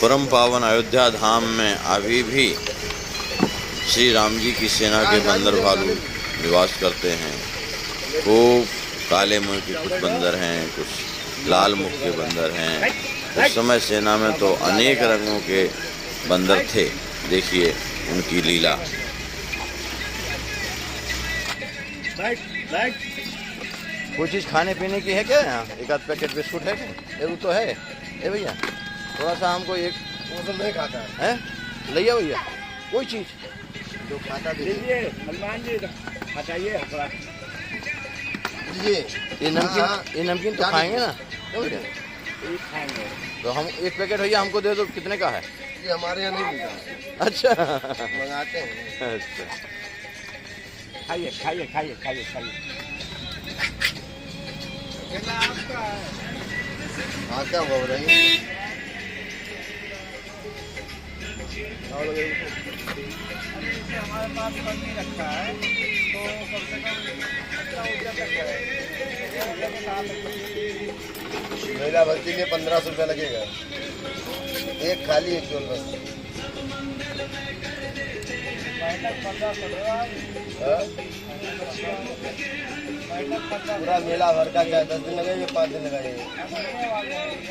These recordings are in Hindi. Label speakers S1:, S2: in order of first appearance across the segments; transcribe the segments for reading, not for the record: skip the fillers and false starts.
S1: परम पावन अयोध्या धाम में अभी भी श्री राम जी की सेना के बंदर भालू निवास करते हैं। खूब काले मुंह के कुछ बंदर हैं, कुछ लाल मुख के बंदर हैं। उस समय सेना में तो अनेक रंगों के बंदर थे। देखिए उनकी लीला। कोई चीज़ खाने पीने की है क्या यहाँ? एक आध पैकेट बिस्कुट है क्या? वो तो है। ए भैया थोड़ा सा हमको एक
S2: वो सब नहीं खाता
S1: है, ले आओ भैया कोई चीज़
S2: जो खाता
S3: लीजिए हनुमान जी हटाइए थोड़ा।
S1: ये नमकीन तो खाएंगे ना?
S3: खाएंगे
S1: तो हम एक पैकेट भैया हमको दे दो। कितने का है?
S2: ये हमारे यहाँ नहीं मिलता।
S1: अच्छा
S2: मंगाते हैं।
S1: अच्छा
S3: खाइए खाइए खाइए खाइए खाइए।
S2: हाँ क्या बोल रही है?
S3: हमारे पास पन्नी रखा है तो कम से कम
S2: मेरा भर्ती के 1500 रुपया लगेगा। एक खाली एक जोल बस। पूरा मेला भर का क्या 10 दिन लगेंगे 5 दिन लगेंगे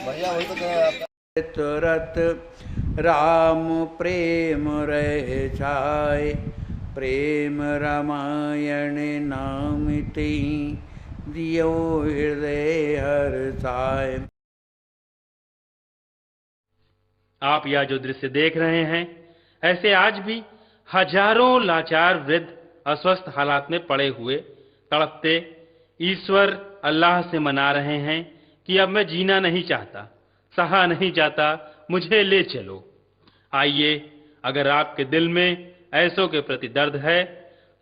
S2: भैया? वही तो आपका
S4: तुरत राम प्रेम रह जाए, प्रेम रामायण नाम तेहि दियो हृदय हर्षाय।
S5: आप यह जो दृश्य देख रहे हैं, ऐसे आज भी हजारों लाचार वृद्ध अस्वस्थ हालात में पड़े हुए तड़पते ईश्वर अल्लाह से मना रहे हैं कि अब मैं जीना नहीं चाहता, सहा नहीं जाता, मुझे ले चलो। आइए, अगर आपके दिल में ऐसों के प्रति दर्द है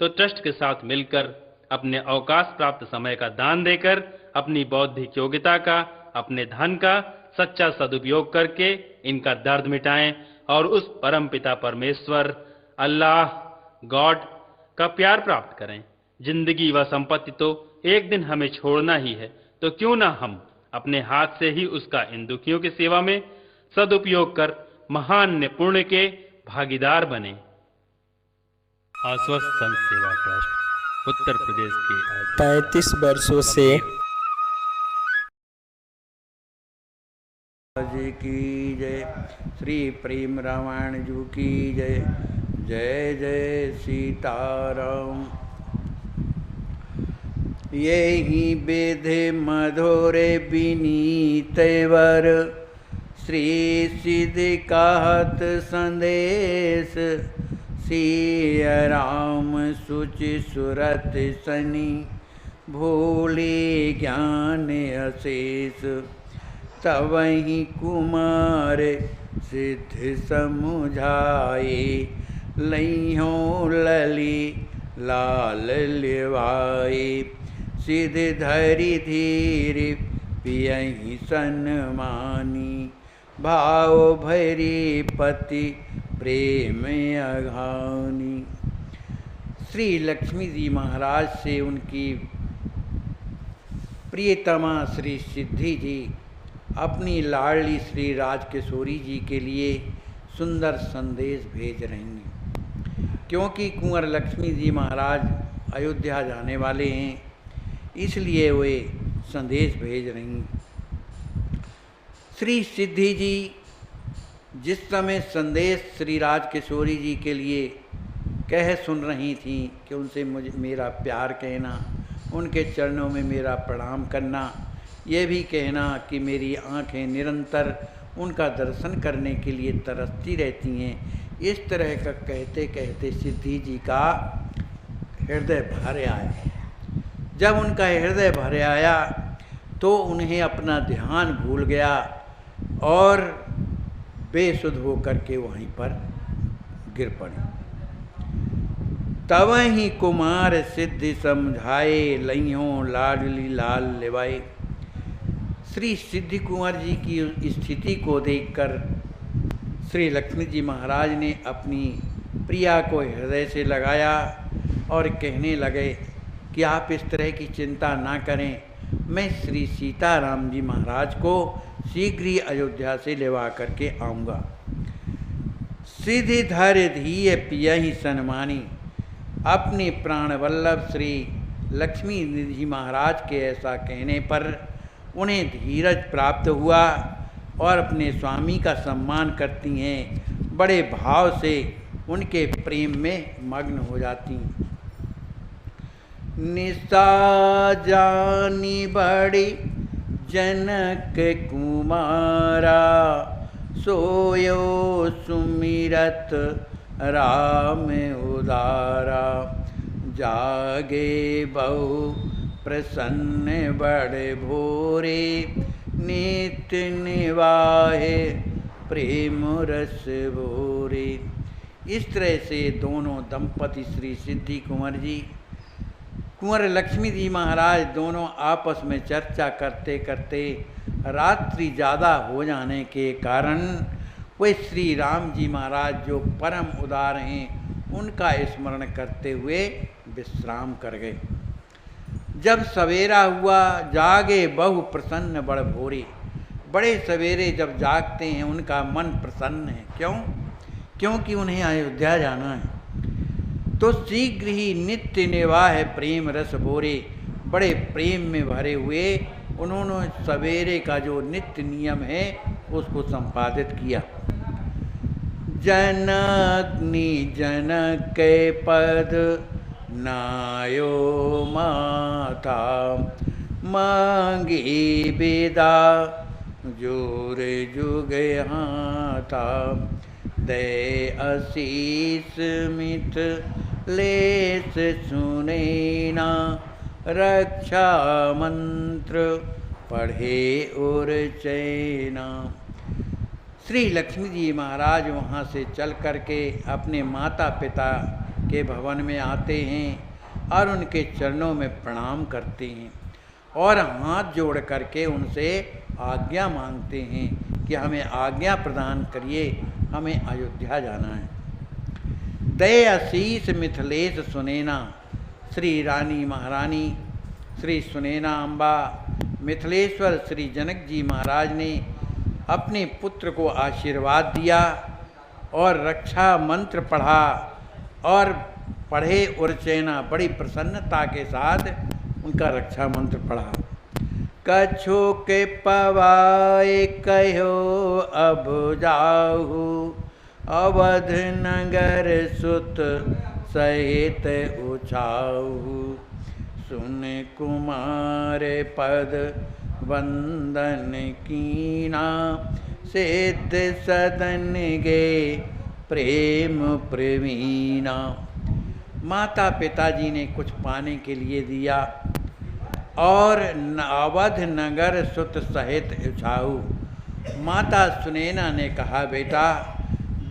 S5: तो ट्रस्ट के साथ मिलकर अपने अवकाश प्राप्त समय का दान देकर अपनी बौद्धिक योग्यता का, अपने धन का सच्चा सदुपयोग करके इनका दर्द मिटाएं और उस परम पिता परमेश्वर अल्लाह गॉड का प्यार प्राप्त करें। जिंदगी व संपत्ति तो एक दिन हमें छोड़ना ही है, तो क्यों ना हम अपने हाथ से ही उसका इन दुखियों की सेवा में सदुपयोग कर महान पुण्य के भागीदार बने। आश्वस्त संत सेवा ट्रस्ट उत्तर प्रदेश के
S6: 35 वर्षों से
S4: जी की जय, श्री प्रेम रामायण जी की जय। जय जय सीताराम। यही विधि मधुरे विनीत वर, श्री सिद्धि कहत संदेश। सिया राम सुचि सुरत सनी, भोले ज्ञान अशेष। तवहि कुमार सिद्ध समुझाए, लइहों लली लाल लिवाए। सिद्ध धरि धीर पियहि सन्मानी, भाव भरी पति प्रेम अघानी। श्री लक्ष्मी जी महाराज से उनकी प्रियतमा श्री सिद्धि जी अपनी लाडली श्री राजकिशोरी जी के लिए सुंदर संदेश भेज रही हैं, क्योंकि कुंवर लक्ष्मी जी महाराज अयोध्या जाने वाले हैं, इसलिए वे संदेश भेज रही हैं। श्री सिद्धि जी जिस समय संदेश श्री राजकिशोरी जी के लिए कह सुन रही थी कि उनसे मुझे मेरा प्यार कहना, उनके चरणों में मेरा प्रणाम करना, ये भी कहना कि मेरी आंखें निरंतर उनका दर्शन करने के लिए तरसती रहती हैं। इस तरह का कहते कहते सिद्धि जी का हृदय भर आया। जब उनका हृदय भर आया तो उन्हें अपना ध्यान भूल गया और बेसुध होकर के वहीं पर गिर पड़ी। तवहि कुमार सिद्धि समझाए, लइहों लाडली लाल लिवाए। श्री सिद्धि कुंवर जी की स्थिति को देखकर श्री लक्ष्मी जी महाराज ने अपनी प्रिया को हृदय से लगाया और कहने लगे कि आप इस तरह की चिंता ना करें, मैं श्री सीताराम जी महाराज को शीघ्र ही अयोध्या से लेवा करके आऊँगा। सिद्धि धैर्य धीय पियहि सन्मानी। अपने प्राण वल्लभ श्री लक्ष्मी जी महाराज के ऐसा कहने पर उन्हें धीरज प्राप्त हुआ और अपने स्वामी का सम्मान करती हैं, बड़े भाव से उनके प्रेम में मग्न हो जाती हैं। निशा जानी बड़ी जनक कुमारा, सोयो सुमिरत राम उदारा। जागे बहु प्रसन्न बड़े भोरे, नित्य निवाहे प्रेम रस भोरे। इस तरह से दोनों दंपति श्री सिद्धि कुंवर जी, कुंवर लक्ष्मी जी महाराज दोनों आपस में चर्चा करते करते रात्रि ज़्यादा हो जाने के कारण वे श्री राम जी महाराज जो परम उदार हैं उनका स्मरण करते हुए विश्राम कर गए। जब सवेरा हुआ, जागे बहु प्रसन्न बड़ भोरे। बड़े सवेरे जब जागते हैं उनका मन प्रसन्न है। क्यों? क्योंकि उन्हें अयोध्या जाना है। तो शीघ्र ही नित्य निवाह प्रेम रस भोरे, बड़े प्रेम में भरे हुए उन्होंने सवेरे का जो नित्य नियम है उसको संपादित किया। जनग्नि जनक के पद नायो माता, मांगी विदा जोर जुग हाथा। दे असीस मिथ लेस सुनैना, रक्षा मंत्र पढ़े और चैना। श्री लक्ष्मी जी महाराज वहाँ से चल करके अपने माता पिता के भवन में आते हैं और उनके चरणों में प्रणाम करते हैं और हाथ जोड़ करके उनसे आज्ञा मांगते हैं कि हमें आज्ञा प्रदान करिए, हमें अयोध्या जाना है। दय आशीष मिथिलेश सुनैना। श्री रानी महारानी श्री सुनैना अम्बा मिथिलेश्वर श्री जनक जी महाराज ने अपने पुत्र को आशीर्वाद दिया और रक्षा मंत्र पढ़ा और पढ़े उर्चैना, बड़ी प्रसन्नता के साथ उनका रक्षा मंत्र पढ़ा। कछो के पवाए कहो अब जाहु, अवध नगर सुत सहित उछाहु। सुन कुमार पद वंदन कीना, सिद्ध सदन गे प्रेम प्रवीणा। माता पिताजी ने कुछ पाने के लिए दिया और अवध नगर सुत सहित उछाऊ। माता सुनैना ने कहा, बेटा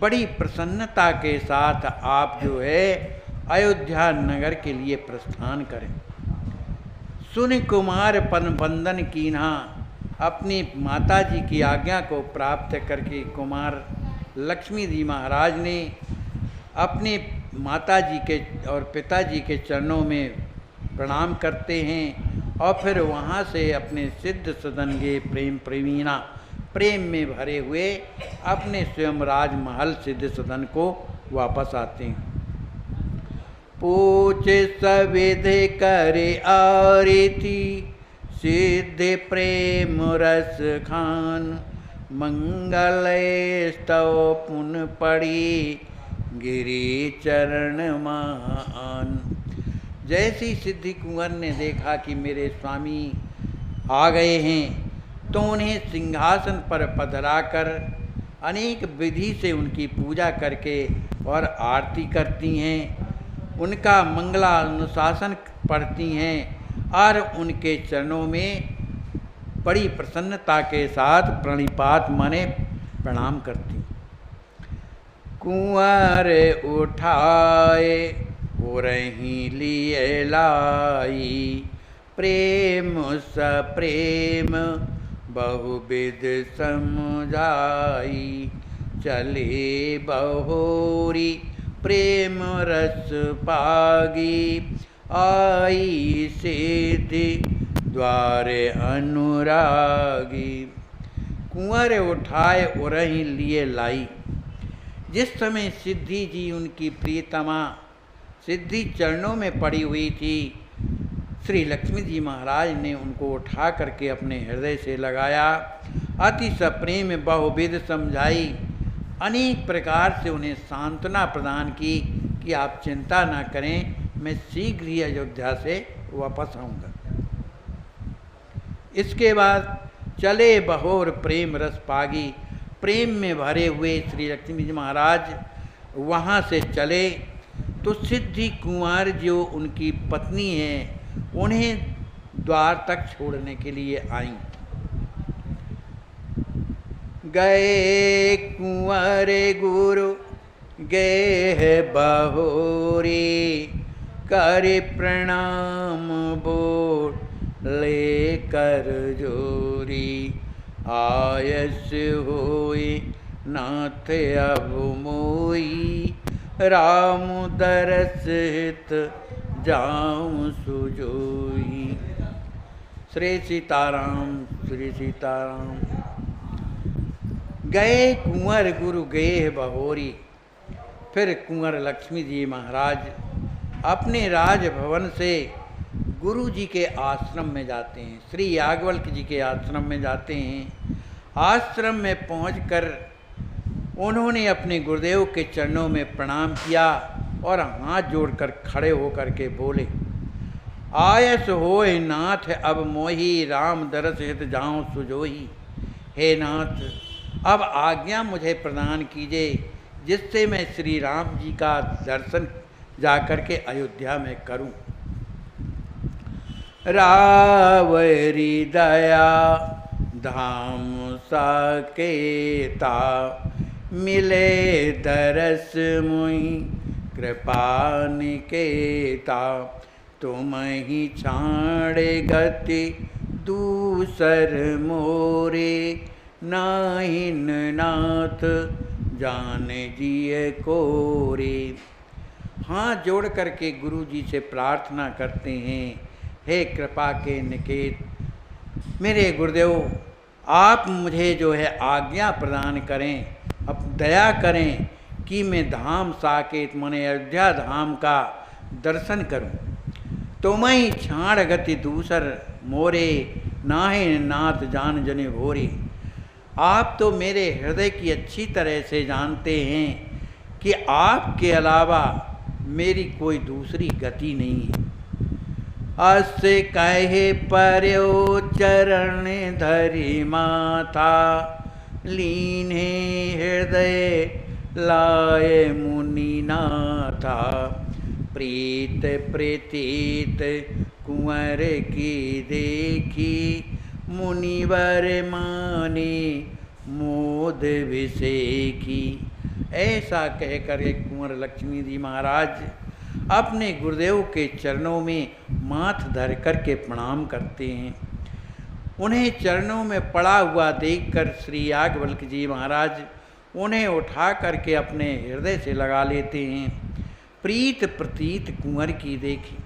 S4: बड़ी प्रसन्नता के साथ आप जो है अयोध्या नगर के लिए प्रस्थान करें। सुन कुमार पन वंदन कीन्हा। अपनी माता जी की आज्ञा को प्राप्त करके कुमार लक्ष्मी जी महाराज ने अपने माता जी के और पिताजी के चरणों में प्रणाम करते हैं और फिर वहाँ से अपने सिद्ध सदन के प्रेम प्रवीणा, प्रेम में भरे हुए अपने स्वयं राजमहल सिद्ध सदन को वापस आते हैं। पूछ सविधि करे आरती, सिद्ध प्रेम रस खान। मंगल स्तव पुन पड़ी, गिरी चरण मान। जैसी सिद्धि कुंवर ने देखा कि मेरे स्वामी आ गए हैं तो उन्हें सिंहासन पर पधराकर अनेक विधि से उनकी पूजा करके और आरती करती हैं, उनका मंगलानुशासन पढ़ती हैं और उनके चरणों में बड़ी प्रसन्नता के साथ प्रणिपात माने प्रणाम करती। कुंवर उठाए उरही लिए लाई, प्रेम सप्रेम बहुविध समझाई। चले बहोरी प्रेम रस पागी, आई सिद्धि द्वारे अनुरागी। कुंवर उठाए उरही लिए लाई। जिस समय सिद्धि जी उनकी प्रियतमा सिद्धि चरणों में पड़ी हुई थी, श्री लक्ष्मी जी महाराज ने उनको उठा करके अपने हृदय से लगाया, अति सप्रेम बहुविध समझाई, अनेक प्रकार से उन्हें सांत्वना प्रदान की कि आप चिंता ना करें, मैं शीघ्र ही अयोध्या से वापस आऊँगा। इसके बाद चले बहोर प्रेम रस पागी, प्रेम में भरे हुए श्री लक्ष्मी जी महाराज वहाँ से चले तो सिद्धि कुंवर जो उनकी पत्नी है उन्हें द्वार तक छोड़ने के लिए आई। गए कुंवर गुरु गए है बहोरी, करे प्रणाम बोले कर जोरी, आयस होए नाथ अब मोई, राम दरस हित जाऊं सुजोई। श्री सीताराम, श्री सीताराम। गए कुंवर गुरु गए बहोरी। फिर कुंवर लक्ष्मी जी महाराज अपने राजभवन से गुरु जी के आश्रम में जाते हैं, श्री याज्ञवल्क्य जी के आश्रम में जाते हैं। आश्रम में पहुंचकर उन्होंने अपने गुरुदेव के चरणों में प्रणाम किया और हाथ जोड़कर खड़े होकर के बोले, आयस होए नाथ अब मोही, राम दरस हित जाऊं सुजोही। हे नाथ, अब आज्ञा मुझे प्रदान कीजिए जिससे मैं श्री राम जी का दर्शन जाकर के अयोध्या में करूं। रावरी दया धाम साकेता, मिले दरस मुई कृपा निकेता, तुम ही छाड़े गति दूसर मोरे, नाहिन नाथ जाने जिए कोरे। हाथ जोड़ करके गुरु जी से प्रार्थना करते हैं, हे कृपा के निकेत, मेरे गुरुदेव आप मुझे जो है आज्ञा प्रदान करें, अब दया करें कि मैं धाम साकेत माने अयोध्या धाम का दर्शन करूं। तो मैं छाड़ गति दूसर मोरे, नाहे नाथ जान जने भोरे। आप तो मेरे हृदय की अच्छी तरह से जानते हैं कि आपके अलावा मेरी कोई दूसरी गति नहीं है। अस कहे पर्यो चरण धरि माथा, लीने हृदय लाए मुनि नाथा, प्रीत प्रतीत कुंवर की देखी, मुनिवर माने मोद विषेखी। ऐसा कहकर एक कुंवर लक्ष्मी जी महाराज अपने गुरुदेव के चरणों में माथ धर करके प्रणाम करते हैं। उन्हें चरणों में पड़ा हुआ देखकर श्री याज्ञवल्क्य जी महाराज उन्हें उठा करके अपने हृदय से लगा लेते हैं। प्रीत प्रतीत कुंवर की देखी।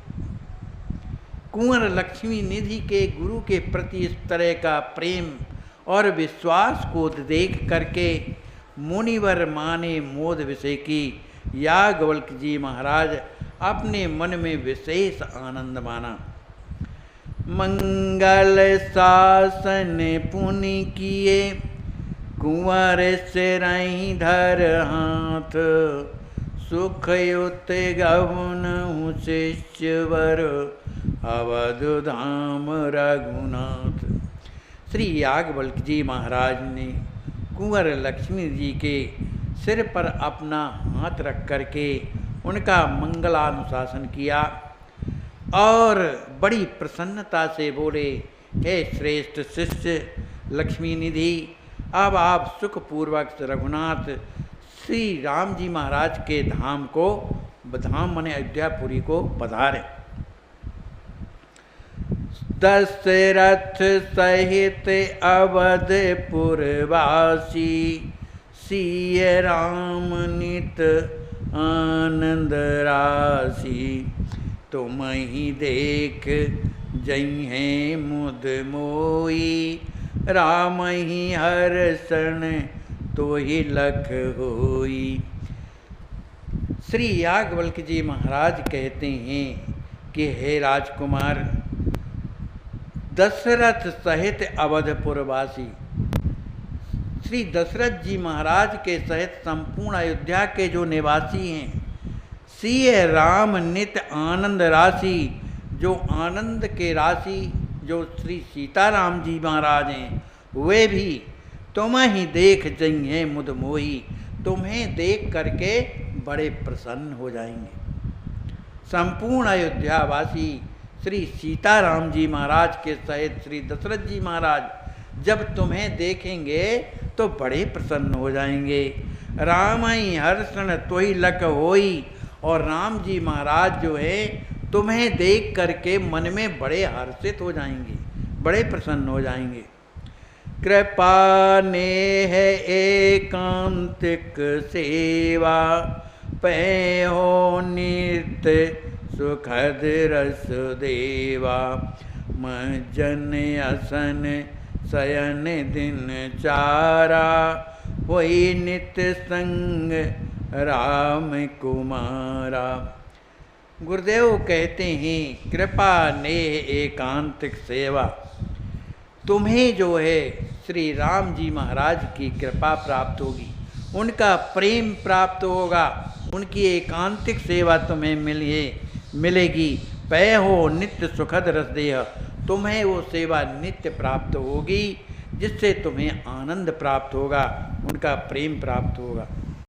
S4: कुंवर लक्ष्मी निधि के गुरु के प्रति इस तरह का प्रेम और विश्वास को देख करके मुनिवर माने मोद विषय की याज्ञवल्क्य जी महाराज अपने मन में विशेष आनंद माना। मंगल शासन पुनि किए, कुंवर सिरहि धर हाथ, सुखयुत गहुन शिष्यवर, अवध धाम रघुनाथ। श्री याज्ञवल्क्य जी महाराज ने कुंवर लक्ष्मी जी के सिर पर अपना हाथ रख करके उनका मंगलानुशासन किया और बड़ी प्रसन्नता से बोले, हे श्रेष्ठ शिष्य लक्ष्मी निधि, अब आप सुखपूर्वक रघुनाथ श्री राम जी महाराज के धाम को, धाम माने अयोध्यापुरी को पधारे। दशरथ सहित अवधपुरवासी, सिय राम नित आनंद राशि, तुम ही देख जइहें मुद मोई, राम ही हर्षण तो ही लख होई। श्री याज्ञवल्क्य जी महाराज कहते हैं कि हे राजकुमार, दशरथ सहित अवधपुरवासी, श्री दशरथ जी महाराज के सहित संपूर्ण अयोध्या के जो निवासी हैं, सिय राम नित आनंद राशि, जो आनंद के राशि जो श्री सीताराम जी महाराज हैं, वे भी तुम्हें ही देख जइहें मुद मोही, तुम्हें देख करके बड़े प्रसन्न हो जाएंगे। संपूर्ण अयोध्यावासी श्री सीताराम जी महाराज के सहित श्री दशरथ जी महाराज जब तुम्हें देखेंगे तो बड़े प्रसन्न हो जाएंगे। राम ही हर्षण तोहि लख होई, और राम जी महाराज जो है तुम्हें देख करके मन में बड़े हर्षित हो जाएंगे, बड़े प्रसन्न हो जाएंगे। कृपा नेह एकांतिक सेवा, पैहो नित्य सुखद रस देवा। मज्जन असन शयन दिन चारा, होई नित्य संग राम कुमारा। गुरुदेव कहते हैं कृपा नेह एकांतिक सेवा, तुम्हें जो है श्री राम जी महाराज की कृपा प्राप्त होगी, उनका प्रेम प्राप्त होगा, उनकी एकांतिक सेवा तुम्हें मिलेगी। पै हो नित्य सुखद रस देह, तुम्हें वो सेवा नित्य प्राप्त होगी, जिससे तुम्हें आनंद प्राप्त होगा, उनका प्रेम प्राप्त होगा।